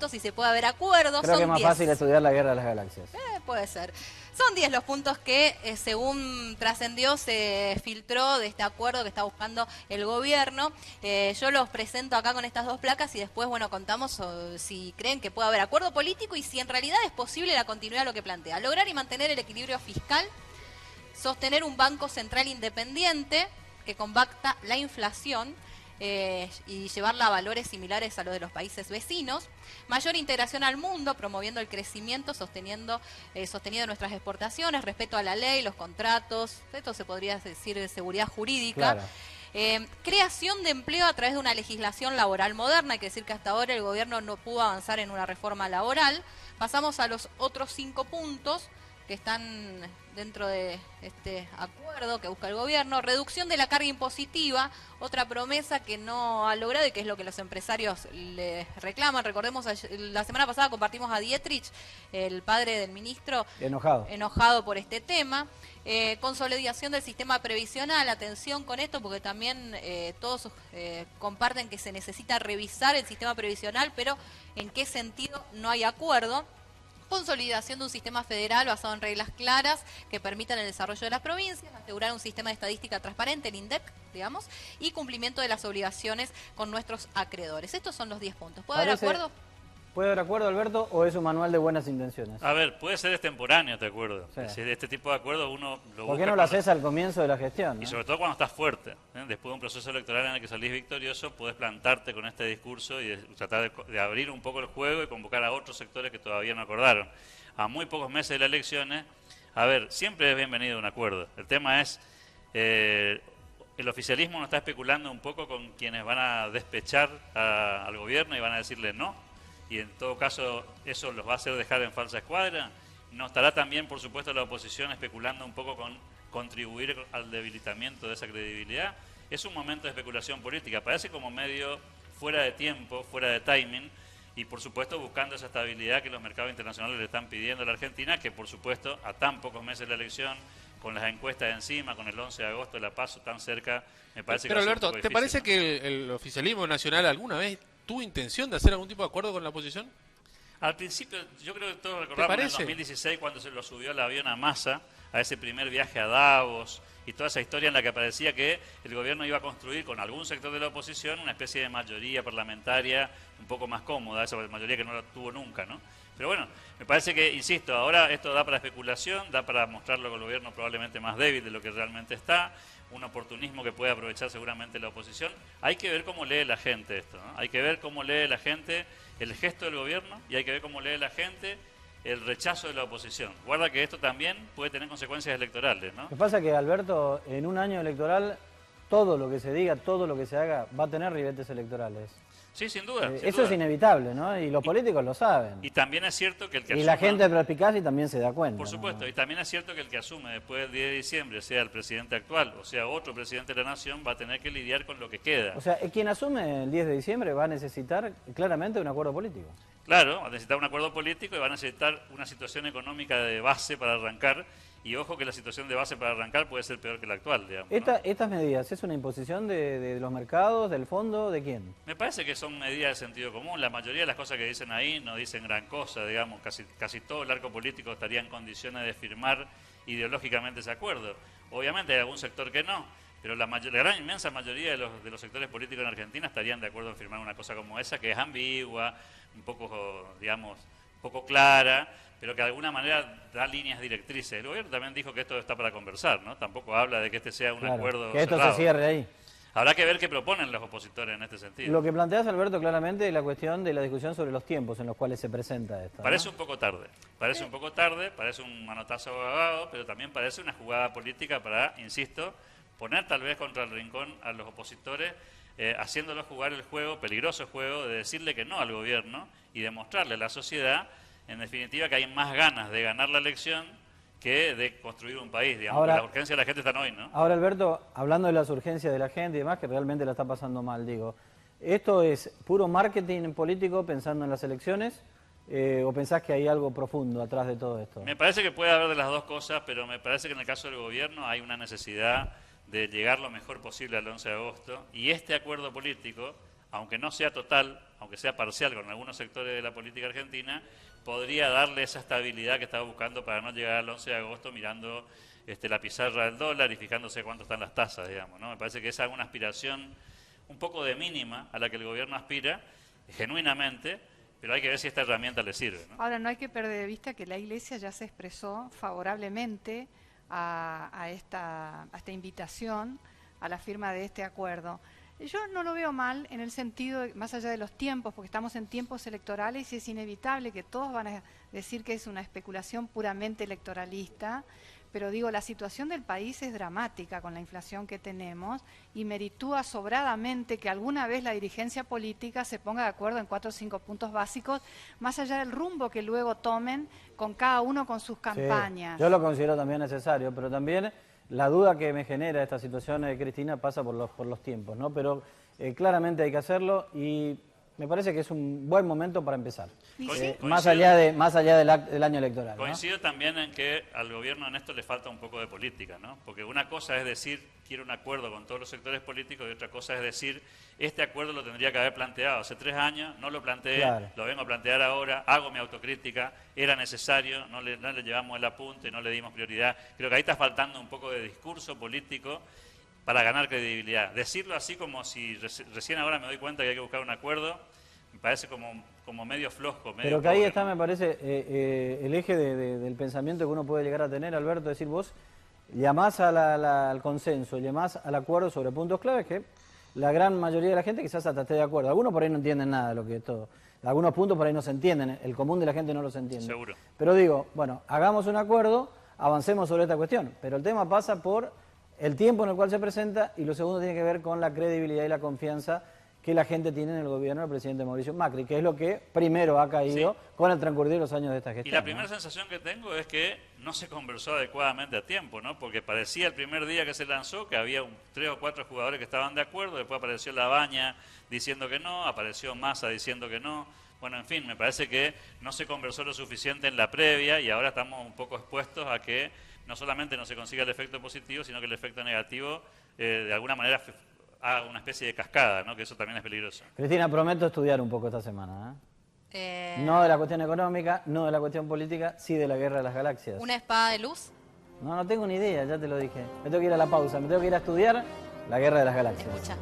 puntos y se puede haber acuerdos. Creo que es Son más 10. fácil estudiar la Guerra de las Galaxias. Puede ser. Son 10 los puntos que, según trascendió, se filtró de este acuerdo que está buscando el gobierno. Yo los presento acá con estas dos placas y después, bueno, contamos si creen que puede haber acuerdo político y si en realidad es posible la continuidad de lo que plantea. Lograr y mantener el equilibrio fiscal, sostener un banco central independiente que combata la inflación, y llevarla a valores similares a los de los países vecinos, mayor integración al mundo, promoviendo el crecimiento, sosteniendo nuestras exportaciones, respeto a la ley, los contratos, esto se podría decir de seguridad jurídica. Claro. Creación de empleo a través de una legislación laboral moderna. Hay que decir que hasta ahora el gobierno no pudo avanzar en una reforma laboral. Pasamos a los otros 5 puntos que están dentro de este acuerdo que busca el gobierno. Reducción de la carga impositiva, otra promesa que no ha logrado y que es lo que los empresarios le reclaman. Recordemos, la semana pasada compartimos a Dietrich, el padre del ministro, enojado por este tema. Consolidación del sistema previsional, atención con esto porque también todos comparten que se necesita revisar el sistema previsional, pero en qué sentido no hay acuerdo. Consolidación de un sistema federal basado en reglas claras que permitan el desarrollo de las provincias, asegurar un sistema de estadística transparente, el INDEC, digamos, y cumplimiento de las obligaciones con nuestros acreedores. Estos son los 10 puntos. ¿Puede haber acuerdo? ¿Puede haber acuerdo, Alberto, o es un manual de buenas intenciones? A ver, puede ser extemporáneo, te acuerdo. Sí. Es decir, este tipo de acuerdo uno lo busca. ¿Por qué no lo haces al comienzo de la gestión, ¿no? Y sobre todo cuando estás fuerte. Después de un proceso electoral en el que salís victorioso, podés plantarte con este discurso y tratar de abrir un poco el juego y convocar a otros sectores que todavía no acordaron. A muy pocos meses de las elecciones, a ver, siempre es bienvenido un acuerdo. El tema es, el oficialismo no está especulando un poco con quienes van a despechar al gobierno y van a decirle no. Y en todo caso eso los va a hacer dejar en falsa escuadra. ¿No estará también, por supuesto, la oposición especulando un poco con contribuir al debilitamiento de esa credibilidad? Es un momento de especulación política, parece como medio fuera de tiempo, fuera de timing, y por supuesto buscando esa estabilidad que los mercados internacionales le están pidiendo a la Argentina, que por supuesto a tan pocos meses de la elección, con las encuestas encima, con el 11 de agosto de la PASO tan cerca, me parece que... Pero Alberto, ¿te parece que el oficialismo nacional alguna vez tuvo intención de hacer algún tipo de acuerdo con la oposición? Al principio, yo creo que todos recordamos en el 2016 cuando se lo subió el avión a Massa, a ese primer viaje a Davos y toda esa historia en la que parecía que el gobierno iba a construir con algún sector de la oposición una especie de mayoría parlamentaria un poco más cómoda, esa mayoría que no la tuvo nunca, ¿no? Pero bueno, me parece que, insisto, ahora esto da para especulación, da para mostrarlo con el gobierno probablemente más débil de lo que realmente está, un oportunismo que puede aprovechar seguramente la oposición. Hay que ver cómo lee la gente esto, ¿no? Hay que ver cómo lee la gente el gesto del gobierno y hay que ver cómo lee la gente el rechazo de la oposición. Guarda que esto también puede tener consecuencias electorales, ¿no? Lo que pasa es que, Alberto, en un año electoral, todo lo que se diga, todo lo que se haga, va a tener ribetes electorales. Sí, sin duda. Eso es inevitable, ¿no? Y los políticos lo saben. Y también es cierto que el que asume... Y la gente perspicaz y también se da cuenta. Por supuesto, ¿no? Y también es cierto que el que asume después del 10 de diciembre, sea el presidente actual o sea otro presidente de la nación, va a tener que lidiar con lo que queda. O sea, quien asume el 10 de diciembre va a necesitar claramente un acuerdo político. Claro, va a necesitar un acuerdo político y va a necesitar una situación económica de base para arrancar. Y ojo que la situación de base para arrancar puede ser peor que la actual, digamos, ¿no? ¿Estas medidas es una imposición de los mercados, del fondo, de quién? Me parece que son medidas de sentido común. La mayoría de las cosas que dicen ahí no dicen gran cosa, digamos. Casi todo el arco político estaría en condiciones de firmar ideológicamente ese acuerdo. Obviamente hay algún sector que no, pero la gran inmensa mayoría de los sectores políticos en Argentina estarían de acuerdo en firmar una cosa como esa, que es ambigua, un poco, digamos, poco clara, pero que de alguna manera da líneas directrices. El gobierno también dijo que esto está para conversar, ¿no? Tampoco habla de que este sea un acuerdo que esto cerrado. Se cierre ahí. Habrá que ver qué proponen los opositores en este sentido. Lo que planteas, Alberto, claramente es la cuestión de la discusión sobre los tiempos en los cuales se presenta esto, ¿no? Parece un poco tarde, parece un manotazo abogado, pero también parece una jugada política para, insisto, poner tal vez contra el rincón a los opositores, haciéndolos jugar el juego, peligroso juego, de decirle que no al gobierno y demostrarle a la sociedad, en definitiva, que hay más ganas de ganar la elección que de construir un país, digamos. Ahora, la urgencia de la gente está hoy, ¿no? Ahora, Alberto, hablando de las urgencias de la gente y demás, que realmente la está pasando mal, digo, ¿esto es puro marketing político pensando en las elecciones o pensás que hay algo profundo atrás de todo esto? Me parece que puede haber de las dos cosas, pero me parece que en el caso del gobierno hay una necesidad de llegar lo mejor posible al 11 de agosto y este acuerdo político aunque no sea total, aunque sea parcial con algunos sectores de la política argentina, podría darle esa estabilidad que estaba buscando para no llegar al 11 de agosto mirando la pizarra del dólar y fijándose cuánto están las tasas, digamos, ¿no? Me parece que esa es una aspiración un poco de mínima a la que el gobierno aspira, genuinamente, pero hay que ver si esta herramienta le sirve, ¿no? Ahora, no hay que perder de vista que la Iglesia ya se expresó favorablemente a esta invitación, a la firma de este acuerdo. Yo no lo veo mal en el sentido, más allá de los tiempos, porque estamos en tiempos electorales y es inevitable que todos van a decir que es una especulación puramente electoralista, pero digo, la situación del país es dramática con la inflación que tenemos y meritúa sobradamente que alguna vez la dirigencia política se ponga de acuerdo en 4 o 5 puntos básicos, más allá del rumbo que luego tomen con cada uno con sus campañas. Sí, yo lo considero también necesario, pero también la duda que me genera esta situación, Cristina, pasa por los tiempos, ¿no? Pero claramente hay que hacerlo y me parece que es un buen momento para empezar. Más allá del año electoral, ¿no? Coincido también en que al gobierno en esto le falta un poco de política, ¿no? Porque una cosa es decir, quiero un acuerdo con todos los sectores políticos, y otra cosa es decir, este acuerdo lo tendría que haber planteado hace 3 años, no lo planteé, claro, lo vengo a plantear ahora, hago mi autocrítica, era necesario, no le llevamos el apunte, no le dimos prioridad. Creo que ahí está faltando un poco de discurso político para ganar credibilidad. Decirlo así como si recién ahora me doy cuenta que hay que buscar un acuerdo, me parece como medio flojo. Medio pero que ahí pobre, está, ¿no? Me parece, el eje del pensamiento que uno puede llegar a tener, Alberto, decir vos, llamás al consenso, llamás al acuerdo sobre puntos claves que la gran mayoría de la gente quizás hasta esté de acuerdo. Algunos por ahí no entienden nada de lo que es todo. Algunos puntos por ahí no se entienden, el común de la gente no los entiende. Seguro. Pero digo, bueno, hagamos un acuerdo, avancemos sobre esta cuestión. Pero el tema pasa por el tiempo en el cual se presenta y lo segundo tiene que ver con la credibilidad y la confianza que la gente tiene en el gobierno del presidente Mauricio Macri, que es lo que primero ha caído con el transcurrir de los años de esta gestión. Y la primera sensación que tengo es que no se conversó adecuadamente a tiempo, ¿no? Porque parecía el primer día que se lanzó que había 3 o 4 jugadores que estaban de acuerdo, después apareció Labaña diciendo que no, apareció Massa diciendo que no. Bueno, en fin, me parece que no se conversó lo suficiente en la previa y ahora estamos un poco expuestos a que no solamente no se consiga el efecto positivo, sino que el efecto negativo de alguna manera haga una especie de cascada, ¿no? Que eso también es peligroso. Cristina, prometo estudiar un poco esta semana, no de la cuestión económica, no de la cuestión política, sí de la guerra de las galaxias. ¿Una espada de luz? No tengo ni idea, ya te lo dije. Me tengo que ir a la pausa, me tengo que ir a estudiar la guerra de las galaxias. Escucha.